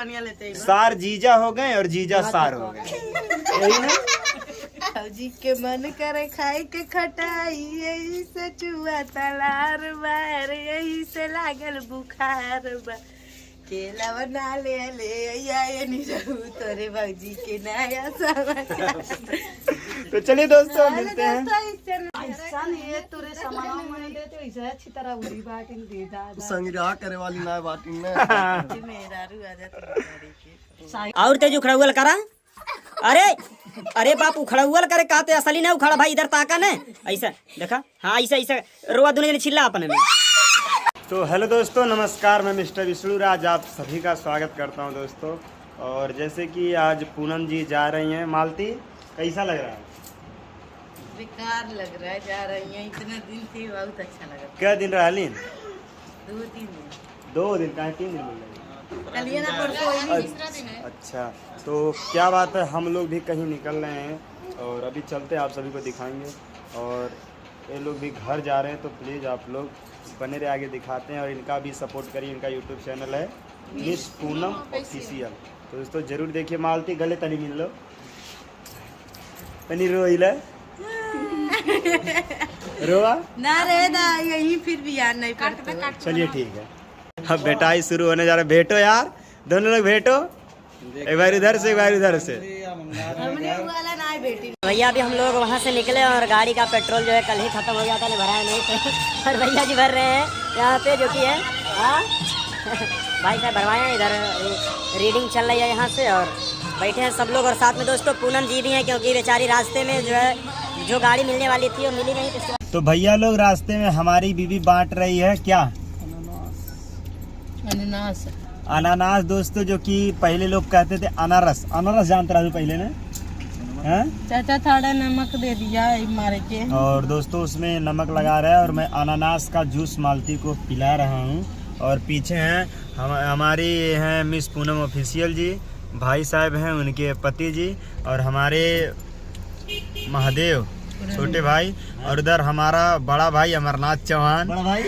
पनिया लेते सार जीजा हो गए और जीजा सार हो गए, यही ना। जी के मन करे खाए के खटाई, यही से चुआ तलार बार, यही से लागल बुखार बा। केला बना ले तोरे बाबूजी के नया समाचार। तो चलिए दोस्तों मिलते हैं। संग्रह करे वाली ना बाटिंग में और तेज उखड़ा करा। अरे अरे बाप उखड़ा हुआ करे कहते असली ना उखड़ा भाई, इधर ताका ने ऐसा देखा। हाँ ऐसा ऐसा रोआ दुनिया ने चिल्ला अपने में। तो हेलो दोस्तों, नमस्कार। मैं मिस्टर विष्णु राज आप सभी का स्वागत करता हूं दोस्तों। और जैसे कि आज पूनम जी जा रही हैं मालती, कैसा लग रहा है? बेकार लग रहा है, जा रही है। इतने दिन थी, बहुत अच्छा लगा। क्या दिन रहा लीन? 2-3 दिन। 2 दिन का 3 दिन मिल रही? कल ना परसों तीसरा दिन है। अच्छा, तो क्या बात है, हम लोग भी कहीं निकल रहे हैं और अभी चलते आप सभी को दिखाएंगे। और ये लोग भी घर जा रहे हैं, तो प्लीज़ आप लोग बने रहे, आगे दिखाते हैं। और इनका भी सपोर्ट करिए, इनका यूट्यूब चैनल है मिस पूनम ऑफिशियल। तो दोस्तों जरूर देखिए। मालती गले तनी मिल लो, तनी रोइला रोआ ना रे ना, यही फिर भी यार नहीं पड़ता। चलिए ठीक है, अब बेटाई शुरू होने जा रहा है। भेटो यार, दोनों लोग भेटो, एक बार इधर से एक बार इधर से। हमने वाला ना बेटी। भैया अभी हम लोग वहाँ से निकले और गाड़ी का पेट्रोल जो है कल ही खत्म हो गया था, भराया नहीं था। और भैया जी भर रहे हैं यहाँ पे, जो कि है हाँ भाई साहब भरवाए हैं। इधर रीडिंग चल रही है यहाँ से और बैठे हैं सब लोग। और साथ में दोस्तों पूनम जी भी हैं, क्योंकि बेचारी रास्ते में जो है जो गाड़ी मिलने वाली थी वो मिली नहीं। तो भैया लोग रास्ते में हमारी बीवी बांट रही है क्या? अनानास। अनानास दोस्तों, जो कि पहले लोग कहते थे अनारस। अनारस जानते रहे पहले ने? चाचा थोड़ा नमक दे दिया मारे के। और दोस्तों उसमें नमक लगा रहा है और मैं अनानास का जूस मालती को पिला रहा हूँ। और पीछे हैं हमारी हैं मिस पूनम ऑफिशियल जी, भाई साहब हैं उनके पति जी, और हमारे महादेव छोटे भाई, और उधर हमारा बड़ा भाई अमरनाथ चौहान, बड़ा भाई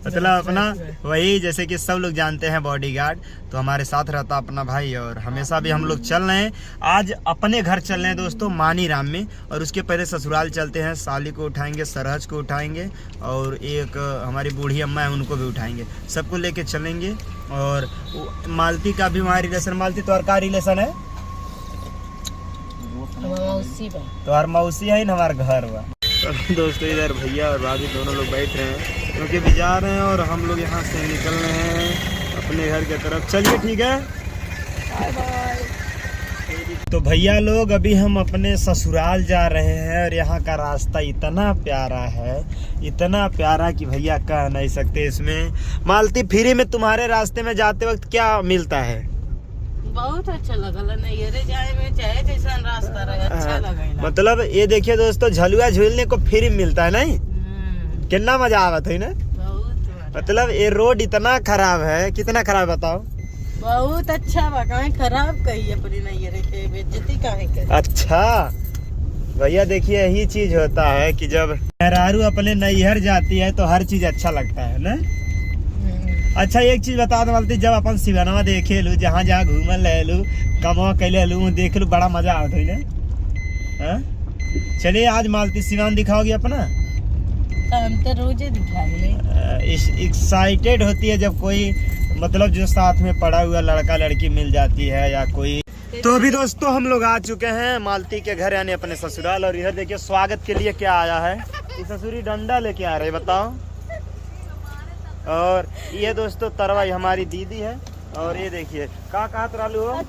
मतलब अपना वही, जैसे कि सब लोग जानते हैं बॉडीगार्ड। तो हमारे साथ रहता अपना भाई, और हमेशा भी हम लोग चल रहे हैं। आज अपने घर चल रहे हैं दोस्तों, मानी राम में। और उसके पहले ससुराल चलते हैं, साली को उठाएंगे, सरहज को उठाएंगे, और एक हमारी बूढ़ी अम्मा है उनको भी उठाएंगे, सबको लेके चलेंगे। और मालती का भी वहाँ रिलेशन, मालती तो का रिलेशन है, तो हर मौसी है ना हमारे घर हुआ। तो दोस्तों इधर भैया और भाभी दोनों लोग बैठ रहे हैं, क्योंकि भी जा रहे हैं और हम लोग यहाँ से निकल रहे हैं अपने घर की तरफ। चलिए ठीक है, बाय बाय। तो भैया लोग अभी हम अपने ससुराल जा रहे हैं, और यहाँ का रास्ता इतना प्यारा है, इतना प्यारा कि भैया कह नहीं सकते। इसमें मालती फ्री में तुम्हारे रास्ते में जाते वक्त क्या मिलता है? बहुत अच्छा लगा नैहरे जाए में, चाहे जैसा रास्ता रहे अच्छा लगा। मतलब ये देखिए दोस्तों, झलुआ झूलने को फ्री मिलता है, नहीं? कितना मजा आवत है ना? बहुत। मतलब ये रोड इतना खराब है, कितना खराब बताओ? बहुत अच्छा बा, काहे खराब कही अपनी नैहरे के बेइज्जती काहे करे? अच्छा भैया देखिए, यही चीज होता है कि जब मेहरारू अपने नैहर जाती है तो हर चीज अच्छा लगता है ना। अच्छा एक चीज बता दो मालती, जब अपन सिवानवा देखे लू, जहाँ जहाँ घूमल ले लू, कमवा कैले लू, देख लू, बड़ा मजा आता है ना। चलिए आज मालती सिवान दिखाओगी अपना? हम तो रोजे दिखाएंगे। एक्साइटेड होती है जब कोई, मतलब जो साथ में पढ़ा हुआ लड़का लड़की मिल जाती है या कोई। तो अभी दोस्तों हम लोग आ चुके हैं मालती के घर, यानी अपने ससुराल। और इधर देखिए स्वागत के लिए क्या आया है, ससुरी डंडा लेके आ रहे, बताओ। और ये दोस्तों तरवाई हमारी दीदी है। और ये देखिए कहा त्रालू हो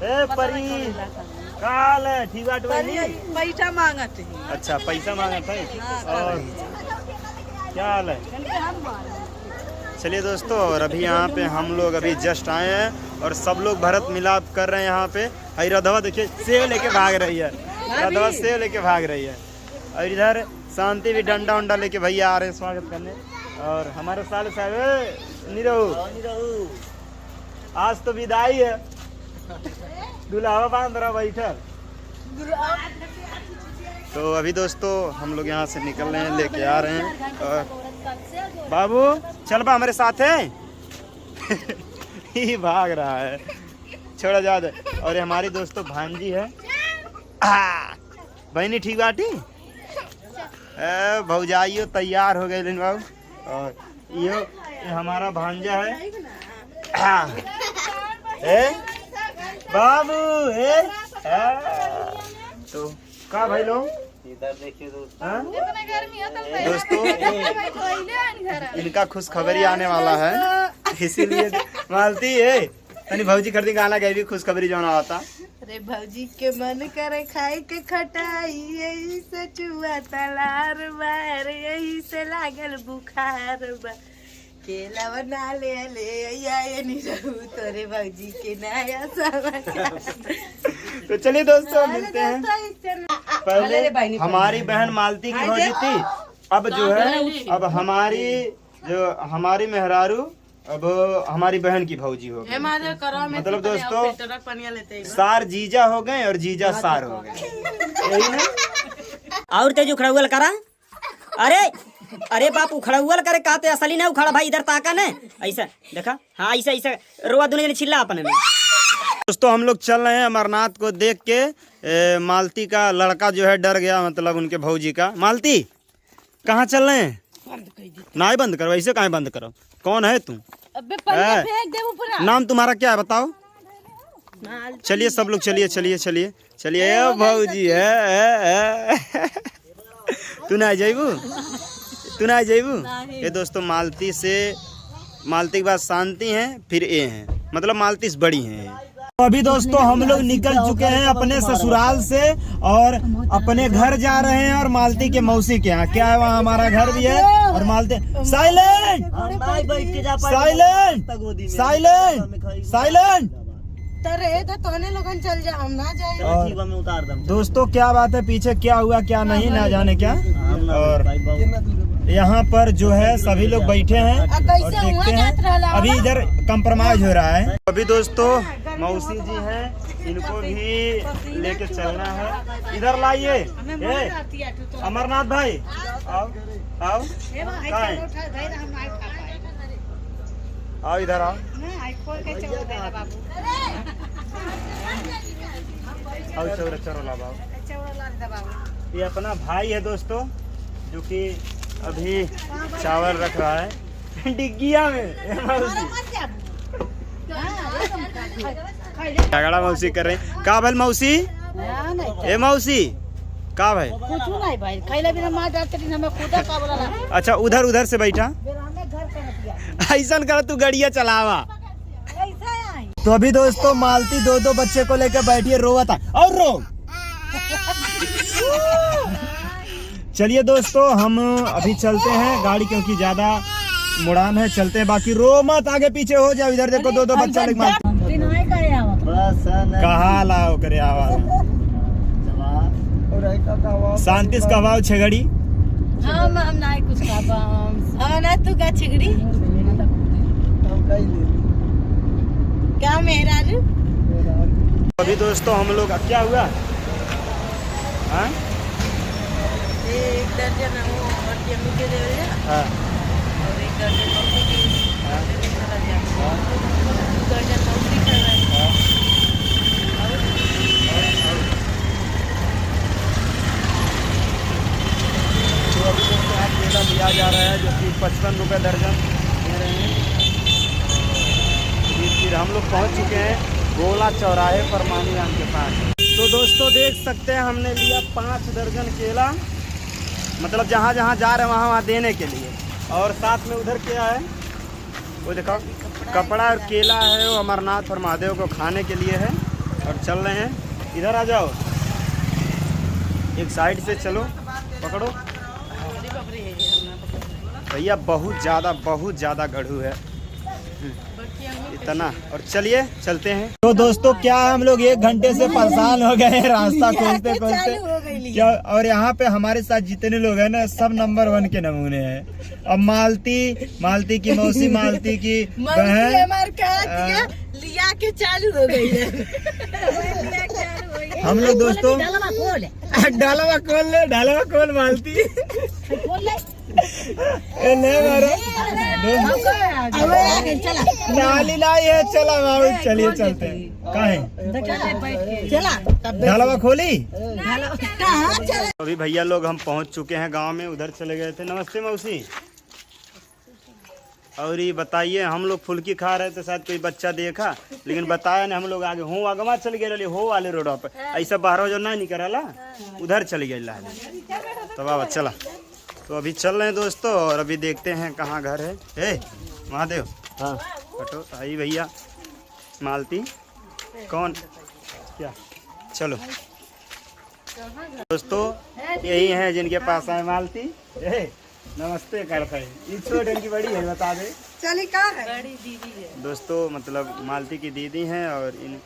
ए परी काल है, ठीक बात पैसा मांगत है। अच्छा पैसा मांगा था। और क्या हाल है? चलिए दोस्तों, और अभी यहाँ पे हम लोग अभी जस्ट आए हैं और सब लोग भरत मिलाप कर रहे हैं यहाँ पे। हई रधवा देखिए सेव लेके भाग रही है, रधवा सेव लेके भाग रही है। और इधर शांति भी डंडा उंडा लेके भैया आ रहे हैं स्वागत करने। और हमारे साले साहब निरहू, आज तो विदाई है, दुल्हा बांध रहा बैठल। तो अभी दोस्तों हम लोग यहाँ से निकल रहे हैं, लेके आ रहे हैं। और बाबू चल बा हमारे साथ है, ये भाग रहा है, छोड़ा जा दे। और ये हमारी दोस्तों भांजी है। बहनी ठीक बाटी भौजाइयो तैयार हो गए बाबू। और ये हमारा भांजा है बाबू तो का भाई लोग इधर देखिए दोस्तों इनका खुशखबरी आने वाला है, इसीलिए मालती है तनी भौजी खरीदी गाना गई भी खुशखबरी जो ना आता। अरे भौजी के मन करे खाए के खटाई, यही से चुआ तलार बार, यही से लागल बुखार बा। केला बना ले ये नहीं रहू तोरे भौजी के नया समाचार। तो चलिए दोस्तों मिलते हैं। पहले हमारी बहन मालती की भौजी थी, अब जो है अब हमारी मेहरारू अब हमारी बहन की भौजी हो गई। मतलब दोस्तों सार जीजा हो गए और जीजा सार हो गए, यही ना। और तेज उखड़ा करा। अरे बाप उखड़ा करे कहते असली ना उखड़ा भाई, इधर ताका न ऐसा देखा। हाँ ऐसा रोआ दुनिया ने चिल्ला अपने में। दोस्तों हम लोग चल रहे हैं अमरनाथ को देख के। मालती का लड़का जो है डर गया, मतलब उनके भौजी का। मालती कहाँ चल रहे हैं? ना ही बंद करो, ऐसे कहाँ बंद करो। कौन है तू? नाम तुम्हारा क्या है बताओ? चलिए सब लोग चलिए भौजी है। तू ना जाइबू। ये दोस्तों मालती के बाद शांति हैं, फिर ये हैं, मतलब मालती से बड़ी हैं। तो अभी दोस्तों हम लोग निकल चुके हैं अपने ससुराल से और अपने घर जा रहे हैं, और मालती के मौसी के यहाँ क्या है, वहाँ हमारा घर भी है। और मालती साइलेंट चल जा, हम ना जाए। दोस्तों क्या बात है, पीछे क्या हुआ क्या नहीं ना जाने क्या। और यहाँ पर जो है सभी लोग बैठे हैं और देखते हैं। अभी इधर कंप्रोमाइज हो रहा है। अभी दोस्तों मौसी जी हैं, इनको भी लेके चलना है। इधर लाइए अमरनाथ भाई, आओ इधर आओ। ये अपना भाई है दोस्तों, जो कि अभी चावल रख रहा है डिग्गिया में। झगड़ा मौसी कर रहे हैं। का भाई मौसी ए मौसी का भाई कुछ नहीं भाई, खैले बिना मार डालते दिन हमें खुदा का बोला। अच्छा उधर से बैठा, ऐसा कर तू गड़िया चलावा। तो अभी दोस्तों मालती दो बच्चे को लेकर बैठी है, रोवा था और रो। चलिए दोस्तों हम अभी चलते हैं, गाड़ी क्योंकि ज्यादा मुड़ान है, चलते हैं। बाकी रो मत, आगे पीछे हो जाओ। इधर देखो दो बच्चा लेके कहा लाओ करे आवाज शांति से कहवाओ छगड़ी। हम ना कुछ ना तू का छगड़ी क्या मेरा। अभी दोस्तों हम लोग क्या हुआ, हाँ? एक दर्जन और टेम्पू के दे दिया, हाँ। और एक दर्जन मौसी की चला दिया, 2 दर्जन मौसी कर रहा है। तो अभी दोस्तों आज केला दिया जा रहा है, जो कि 55 रुपये दर्जन दे रहे हैं। फिर हम लोग पहुंच चुके हैं गोला चौराहे पर मानीराम के पास। तो दोस्तों देख सकते हैं हमने लिया 5 दर्जन केला, मतलब जहाँ जा रहे हैं वहाँ देने के लिए। और साथ में उधर क्या है वो देखो, कपड़ा और केला है, वो अमरनाथ और महादेव को खाने के लिए है। और चल रहे हैं, इधर आ जाओ, एक साइड से चलो, पकड़ो भैया। बहुत ज़्यादा गढ़ू है इतना। और चलिए चलते हैं। तो दोस्तों क्या हम लोग 1 घंटे से परेशान हो गए हैं रास्ता खोजते क्या। और यहाँ पे हमारे साथ जितने लोग हैं ना, सब नंबर 1 के नमूने हैं। अब मालती की मौसी, मालती की बहन लिया के चालू हो गई है। हम लोग दोस्तों डालवा खोल मालती ए ले मारो नाली लाई है। चला बाबू चलिए चलते हैं। कहाँ है ढालवा खोली? अभी भैया लोग हम पहुंच चुके हैं गांव में, उधर चले गए थे। नमस्ते मौसी। और ये बताइए, हम लोग फुल्की खा रहे थे, शायद कोई बच्चा देखा लेकिन बताया नहीं। हम लोग आगे हो आगमा चल गए हो वाले रोड पर, ऐसा बाहर जो नहीं निकला उधर चल गए। तो बाबा चला, तो अभी चल रहे हैं दोस्तों। और अभी देखते हैं कहाँ घर है। महादेव हाँ हटो आई भैया। मालती कौन क्या? चलो दोस्तों, यही है जिनके पास आए मालती। नमस्ते करते हैं। ये छोटे की बड़ी है, बता दे। चली कहाँ है? बड़ी दीदी है दोस्तों, मतलब मालती की दीदी हैं और इन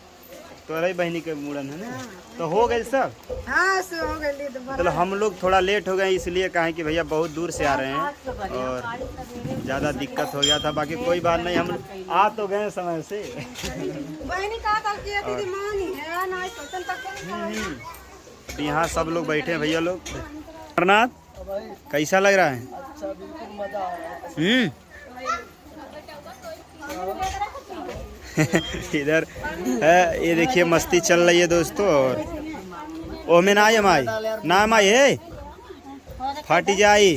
तोरा बहनी के मुड़न है ना। तो हो गए सब? हाँ हो गए। मतलब हम लोग थोड़ा लेट हो गए, इसलिए कहें कि भैया बहुत दूर से आ रहे हैं और ज़्यादा दिक्कत हो गया था। बाकी कोई बात नहीं, हम आ तो गए समय से। बहनी कहा था कि दीदी मानी है ना, यहाँ सब लोग बैठे हैं भैया लोग। अमरनाथ कैसा लग रहा है? अच्छा बिल्कुल मजा आ रहा है। इधर है, ये देखिए मस्ती चल रही है दोस्तों। और ओ में ना माई ना माई है फाटी जाई।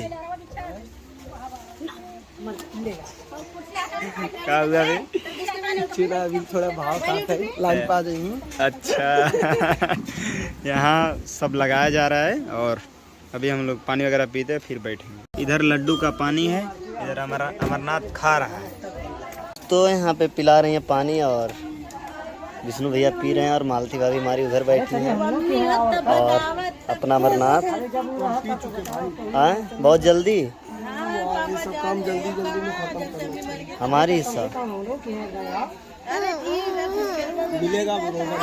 क्या हुआ भाई? अभी थोड़ा भाव खाते हैं, लाइन पा जाएंगे। अच्छा यहाँ सब लगाया जा रहा है और अभी हम लोग पानी वगैरह पीते हैं फिर बैठेंगे। इधर लड्डू का पानी है, इधर अमरनाथ खा रहा है। तो यहाँ पे पिला रही हैं पानी और विष्णु भैया पी रहे हैं और मालती भाभी हमारी उधर बैठी हैं। और अपना अमरनाथ बहुत जल्दी सब काम जल्दी जल्दी में खत्म करना। हमारी हिस्सा मिलेगा बरोबर।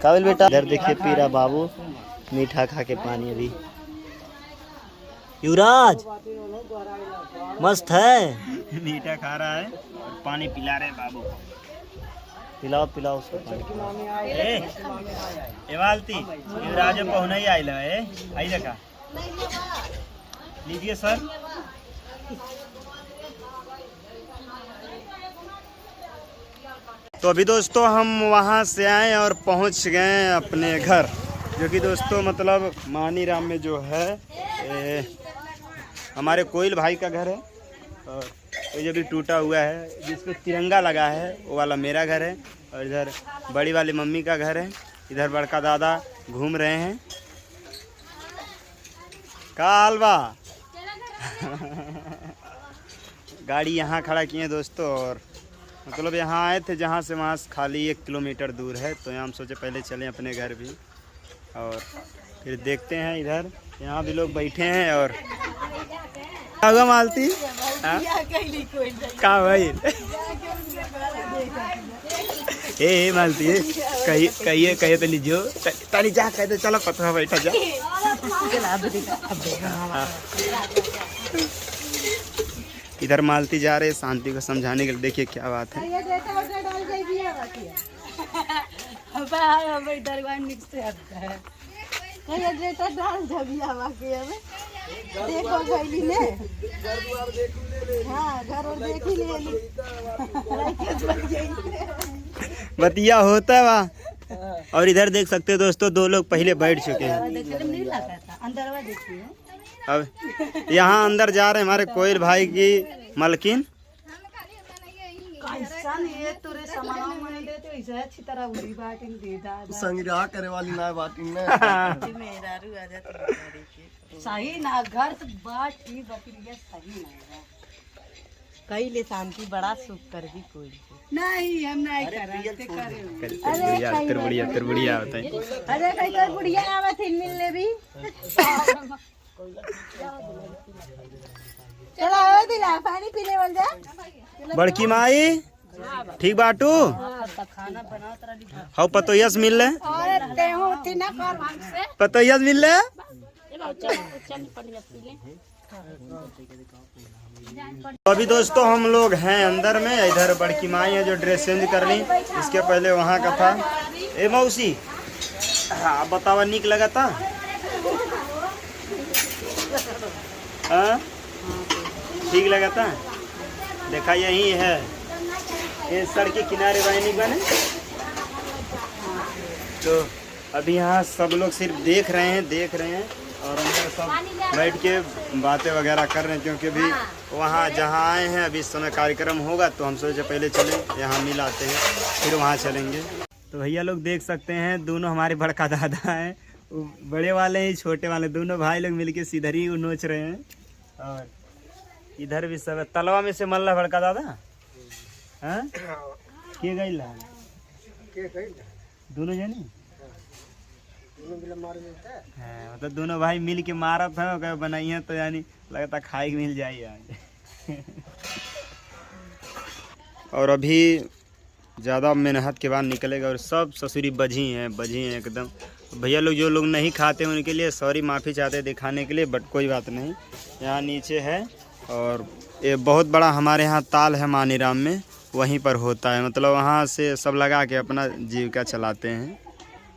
काबिल बेटा इधर देखिए पी रहा बाबू मीठा खा के पानी। अभी युवराज मस्त है, मीठा खा रहा है और पानी पिला रहे बाबू। पिलाओ पिलाओ उसको पानी। मालती युवराज पहुना ही आई आई देखा लीजिए सर। तो अभी दोस्तों हम वहाँ से आए और पहुँच गए अपने घर, जो कि दोस्तों मतलब मानी राम में जो है हमारे कोयल भाई का घर है। और ये जो भी टूटा हुआ है जिस पे तिरंगा लगा है वो वाला मेरा घर है। और इधर बड़ी वाली मम्मी का घर है। इधर बड़का दादा घूम रहे हैं। कालवा गाड़ी यहाँ खड़ा किए दोस्तों। और मतलब यहाँ आए थे जहाँ से वहाँ खाली 1 किलोमीटर दूर है, तो यहाँ हम सोचे पहले चलें अपने घर भी और फिर देखते हैं। इधर यहाँ भी लोग बैठे हैं और क्या मालती कहाँ भाई ए मालती है कहिए कहिए तो लीजिए ताली जा कहते चलो पता बैठा जा। इधर मालती जा रहे शांति को समझाने के लिए। देखिए क्या बात है। बतिया होता है वहाँ। और इधर देख सकते हो दोस्तों 2 लोग पहले बैठ चुके हैं। अब यहाँ अंदर जा रहे हैं हमारे कोयल भाई की मलकिन। संग्रह करे वाली ना बाटी में सही ना घर तो बात ही बकरिया सही ना कई ले शांति बड़ा सुख कर भी कोई नहीं हम नहीं कर बुढ़िया बताइए। अरे कई कर बुढ़िया आवत है मिलने भी चलो आओ दिला पानी पीने वाल जा। बड़की माई ठीक बाटू हाँ पतोयस मिल रहे पतोयस मिल रहे। तो अभी दोस्तों हम लोग हैं अंदर में। इधर बड़की माई है जो ड्रेस चेंज कर ली। इसके पहले वहाँ का था। ए मौसी हाँ बतावा निक लगा था। ठीक लगा था। देखा यही है, ये सड़क के किनारे रहने बने। तो अभी यहाँ सब लोग सिर्फ देख रहे हैं और अंदर सब बैठ के बातें वगैरह कर रहे हैं, क्योंकि अभी वहाँ जहाँ आए हैं अभी इस समय कार्यक्रम होगा, तो हम सोचे पहले चलें, यहाँ मिल आते हैं फिर वहाँ चलेंगे। तो भैया लोग देख सकते हैं, दोनों हमारे बड़का दादा हैं, बड़े वाले ही छोटे वाले, दोनों भाई लोग मिलके सीधर ही नोच रहे हैं। और इधर भी सब तलवा में से मल्ला बड़का दादा हाँ के गई दोनों जने हाँ, मतलब दोनों भाई मिल के मारा था बनाई है, तो यानी लगता खाई मिल जाए आज। और अभी ज़्यादा मेहनत के बाद निकलेगा और सब ससुरी बजी हैं एकदम। भैया लोग जो लोग नहीं खाते उनके लिए सॉरी, माफ़ी चाहते हैं दिखाने के लिए, बट कोई बात नहीं। यहाँ नीचे है और ये बहुत बड़ा हमारे यहाँ ताल है मानीराम में, वहीं पर होता है, मतलब वहाँ से सब लगा के अपना जीविका चलाते हैं।